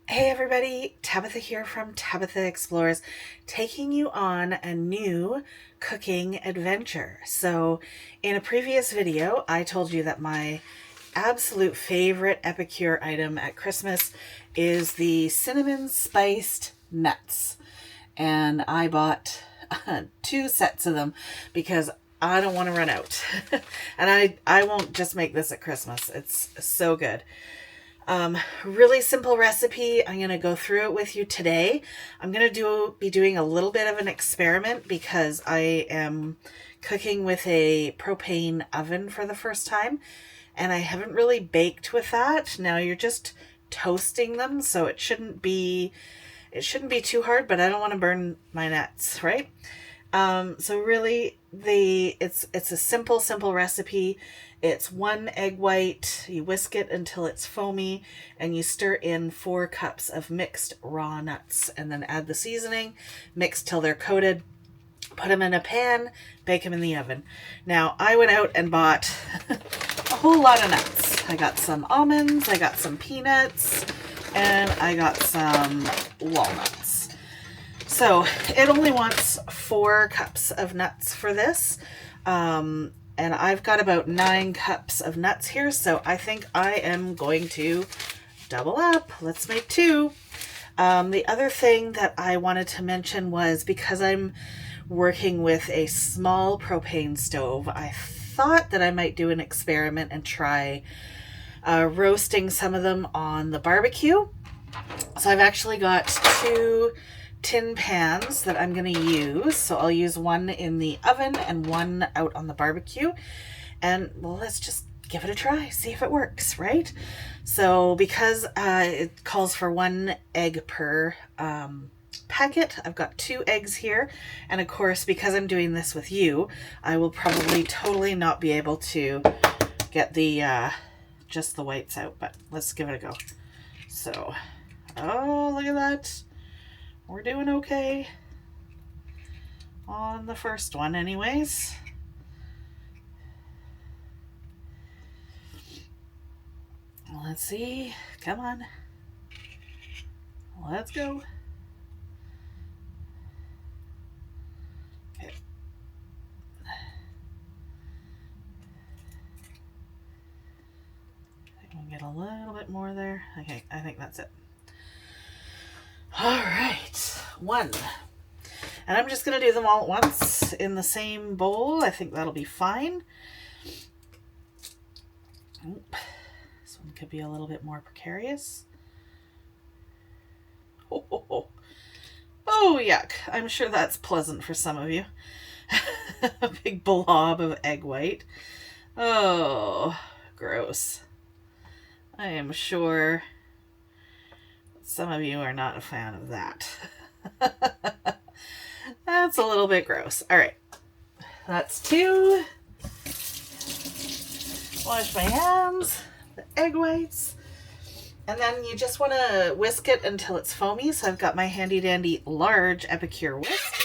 Hey everybody, Tabitha here from Tabitha Explores, taking you on a new cooking adventure. So in a previous video, I told you that my absolute favorite Epicure item at Christmas is the cinnamon spiced nuts. And I bought 2 sets of them because I don't want to run out. And I won't just make this at Christmas. It's so good. Really simple recipe. I'm going to go through it with you today. I'm going to be doing a little bit of an experiment because I am cooking with a propane oven for the first time, and I haven't really baked with that. Now you're just toasting them, so it shouldn't be too hard, but I don't want to burn my nuts, right? So really it's a simple recipe. It's 1 egg white, you whisk it until it's foamy, and you stir in 4 cups of mixed raw nuts, and then add the seasoning, mix till they're coated, put them in a pan, bake them in the oven. Now, I went out and bought a whole lot of nuts. I got some almonds, I got some peanuts, and I got some walnuts. So it only wants 4 cups of nuts for this. And I've got about 9 cups of nuts here, so I think I am going to double up. Let's make 2. The other thing that I wanted to mention was, because I'm working with a small propane stove, I thought that I might do an experiment and try roasting some of them on the barbecue. So I've actually got 2 tin pans that I'm going to use. So I'll use one in the oven and one out on the barbecue. And well, let's just give it a try, see if it works, right? So because it calls for 1 egg per packet, I've got 2 eggs here. And of course, because I'm doing this with you, I will probably totally not be able to get the just the whites out, but let's give it a go. So, oh, look at that. We're doing okay on the first one anyways. Let's see. Come on. Let's go. Okay. I think we'll get a little bit more there. Okay, I think that's it. All right, 1. And I'm just going to do them all at once in the same bowl. I think that'll be fine. Oop. This one could be a little bit more precarious. Oh, yuck. I'm sure that's pleasant for some of you. A big blob of egg white. Oh, gross. I am sure some of you are not a fan of that. That's a little bit gross. All right, that's 2. Wash my hands, the egg whites, and then you just want to whisk it until it's foamy. So I've got my handy dandy large Epicure whisk.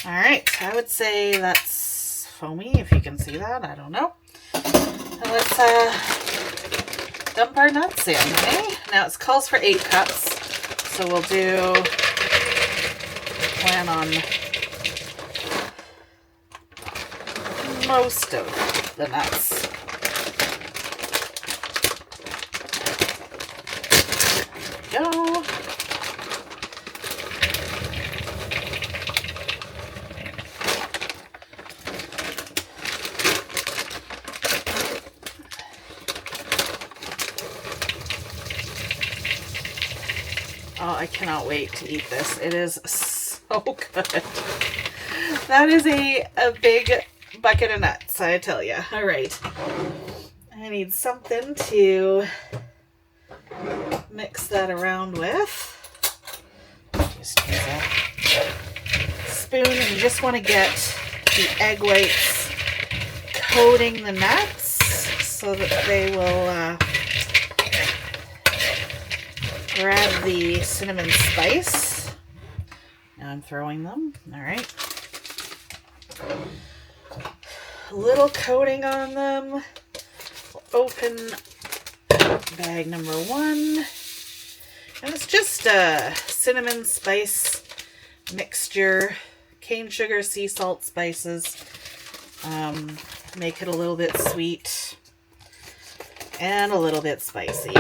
All right, I would say that's foamy, if you can see that. I don't know. Now let's dump our nuts in, okay? Now it calls for 8 cups, so we'll plan on most of the nuts. There we go. Oh, I cannot wait to eat this. It is so good. That is a big bucket of nuts, I tell you. All right. I need something to mix that around with. Just use a spoon, and you just want to get the egg whites coating the nuts so that they will grab the cinnamon spice. Now I'm throwing them. All right. a little coating on them. We'll open bag number 1. And it's just a cinnamon spice mixture, cane sugar, sea salt, spices. Make it a little bit sweet and a little bit spicy.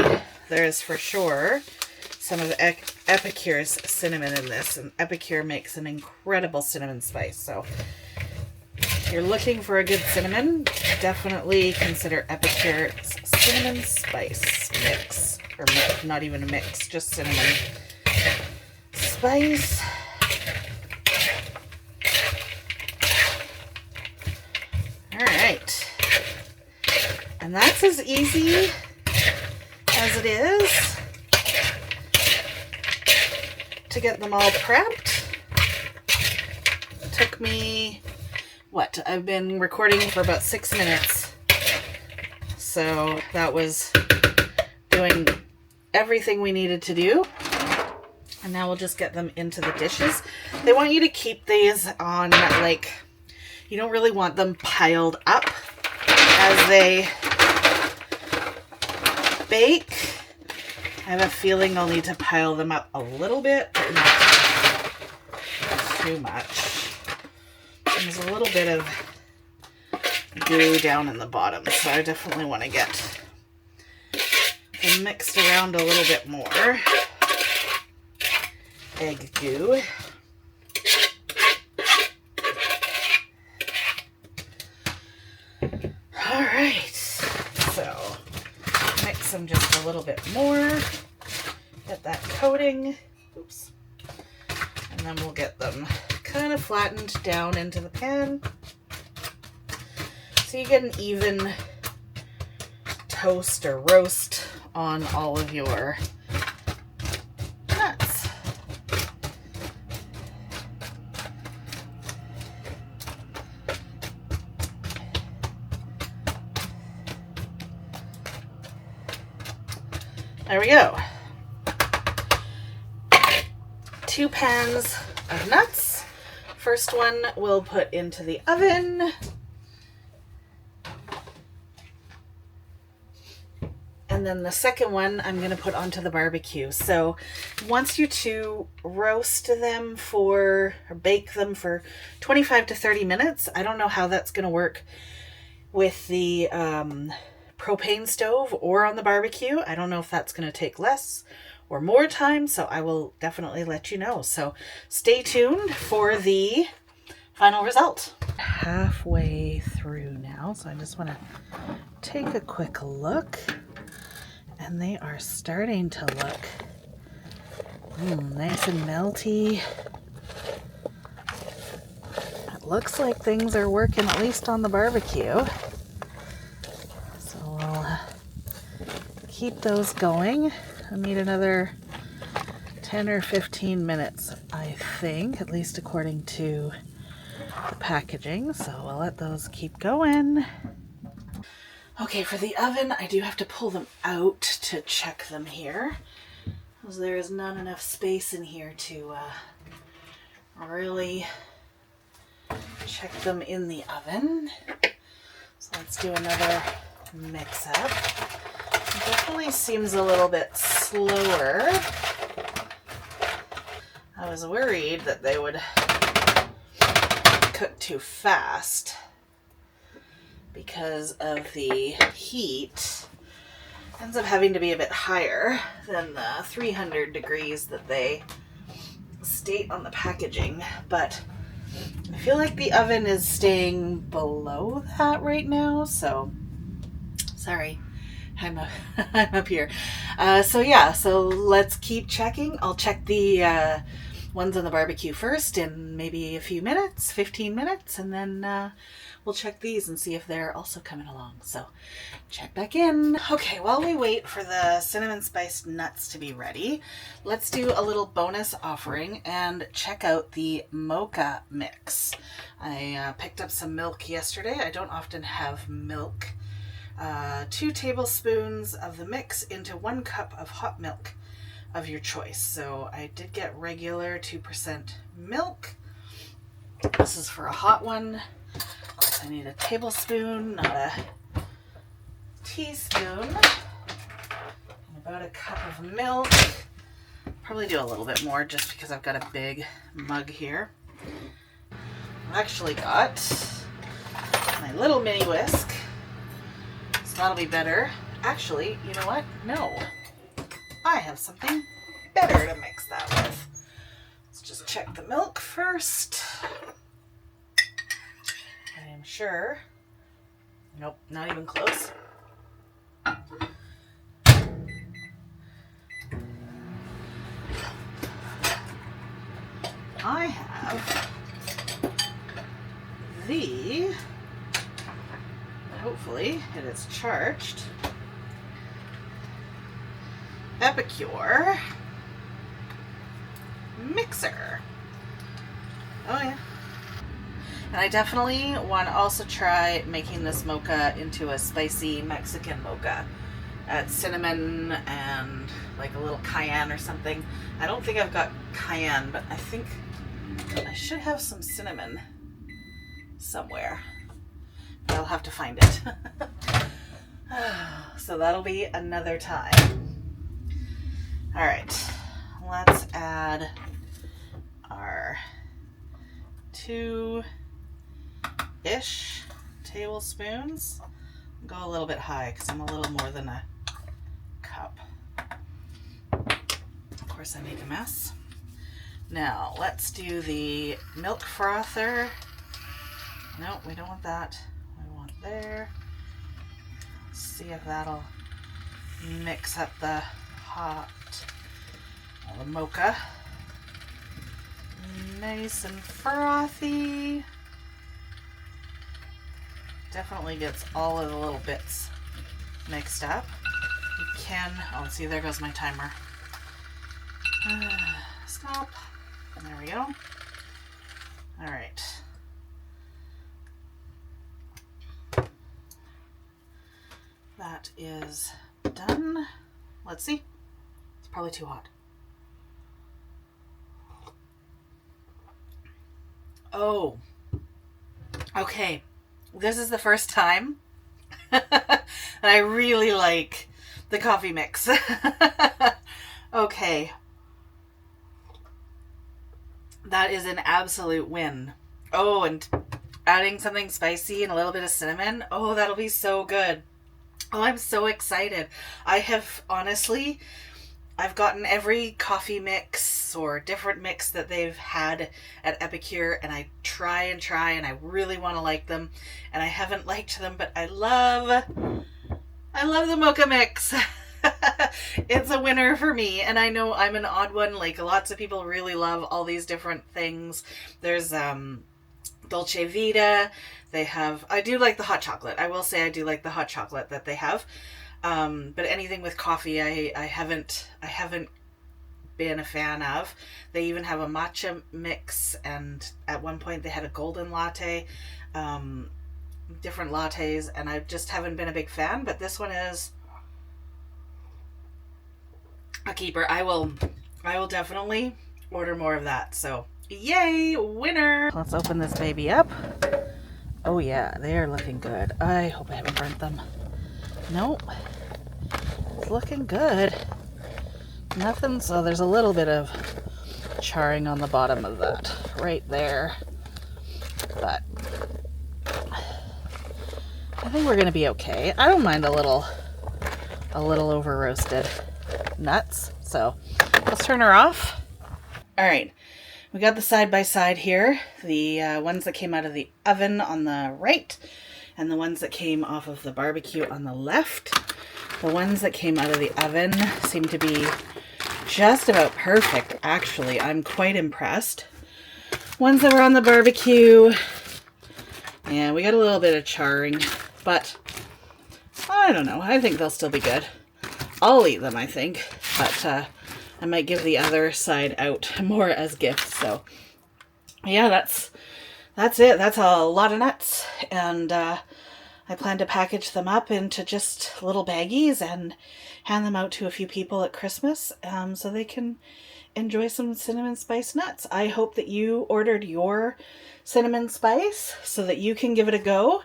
There's for sure some of Epicure's cinnamon in this, and Epicure makes an incredible cinnamon spice. So if you're looking for a good cinnamon, definitely consider Epicure's cinnamon spice mix. Or not even a mix, just cinnamon spice. Alright. And that's as easy as it is to get them all prepped. It took me, I've been recording for about 6 minutes. So that was doing everything we needed to do. And now we'll just get them into the dishes. They want you to keep these on, like, you don't really want them piled up as they bake. I have a feeling I'll need to pile them up a little bit, but not too much. There's a little bit of glue down in the bottom, so I definitely want to get them mixed around a little bit more. Egg goo. All right, so mix them just a little bit more. Get that coating. Oops. And then we'll get them kind of flattened down into the pan. So you get an even toast or roast on all of your nuts. There we go. 2 pans of nuts. First one we'll put into the oven. And then the second one I'm going to put onto the barbecue. So once you to roast them or bake them for 25 to 30 minutes. I don't know how that's going to work with the propane stove or on the barbecue. I don't know if that's going to take less or more time, so I will definitely let you know. So stay tuned for the final result. Halfway through now, so I just want to take a quick look. And they are starting to look nice and melty. It looks like things are working, at least on the barbecue. So we'll keep those going. I need another 10 or 15 minutes, I think, at least according to the packaging. So we'll let those keep going. Okay, for the oven, I do have to pull them out to check them here, because there is not enough space in here to really check them in the oven. So let's do another mix up. It definitely seems a little bit slower. I was worried that they would cook too fast because of the heat. Ends up having to be a bit higher than the 300 degrees that they state on the packaging, but I feel like the oven is staying below that right now, so sorry, I'm up here. So yeah, so let's keep checking. I'll check the ones on the barbecue first in maybe a few minutes, 15 minutes, and then we'll check these and see if they're also coming along. So check back in. Okay, while we wait for the cinnamon spiced nuts to be ready, let's do a little bonus offering and check out the mocha mix. I picked up some milk yesterday. I don't often have milk. 2 tablespoons of the mix into 1 cup of hot milk of your choice. So I did get regular 2% milk. This is for a hot one. I need a tablespoon, not a teaspoon. And about a cup of milk. Probably do a little bit more just because I've got a big mug here. I've actually got my little mini whisk, so that'll be better. Actually, you know what? No. I have something better to mix that with. Let's just check the milk first. I am sure. Nope, not even close. I have the, hopefully it is charged, Epicure mixer. Oh yeah. And I definitely want to also try making this mocha into a spicy Mexican mocha. Add cinnamon and like a little cayenne or something. I don't think I've got cayenne, but I think I should have some cinnamon somewhere. But I'll have to find it. So that'll be another time. All right, let's add our 2-ish tablespoons. Go a little bit high because I'm a little more than a cup. Of course, I make a mess. Now, let's do the milk frother. No, we don't want that. We want there. Let's see if that'll mix up the the mocha. Nice and frothy. Definitely gets all of the little bits mixed up. You can, oh, see, there goes my timer. Stop. There we go. All right. That is done. Let's see. It's probably too hot. Oh, okay. This is the first time that I really like the coffee mix. Okay. That is an absolute win. Oh, and adding something spicy and a little bit of cinnamon. Oh, that'll be so good. Oh, I'm so excited. I have honestly, I've gotten every coffee mix or different mix that they've had at Epicure, and I try and I really want to like them, and I haven't liked them, but I love the mocha mix. It's a winner for me, and I know I'm an odd one. Like, lots of people really love all these different things. There's Dolce Vita. They have, I do like the hot chocolate. I will say I do like the hot chocolate that they have. But anything with coffee, I haven't been a fan of. They even have a matcha mix, and at one point they had a golden latte, different lattes, and I just haven't been a big fan. But this one is a keeper. I will definitely order more of that. So yay, winner! Let's open this baby up. Oh yeah, they are looking good. I hope I haven't burnt them. Nope. It's looking good. Nothing, so there's a little bit of charring on the bottom of that right there. But I think we're gonna be okay. I don't mind a little over roasted nuts. So let's turn her off. All right. We got the side-by-side here, the ones that came out of the oven on the right, and the ones that came off of the barbecue on the left. The ones that came out of the oven seem to be just about perfect, actually. I'm quite impressed. Ones that were on the barbecue, yeah, we got a little bit of charring, but I don't know. I think they'll still be good. I'll eat them, I think, but I might give the other side out more as gifts. So yeah, that's it. That's a lot of nuts. And I I plan to package them up into just little baggies and hand them out to a few people at Christmas so they can enjoy some cinnamon spice nuts. I hope that you ordered your cinnamon spice so that you can give it a go.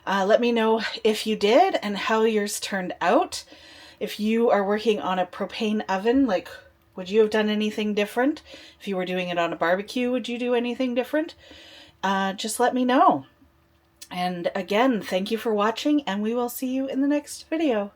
Let me know if you did and how yours turned out. If you are working on a propane oven, like, would you have done anything different? If you were doing it on a barbecue, would you do anything different? Just let me know. And again, thank you for watching, and we will see you in the next video.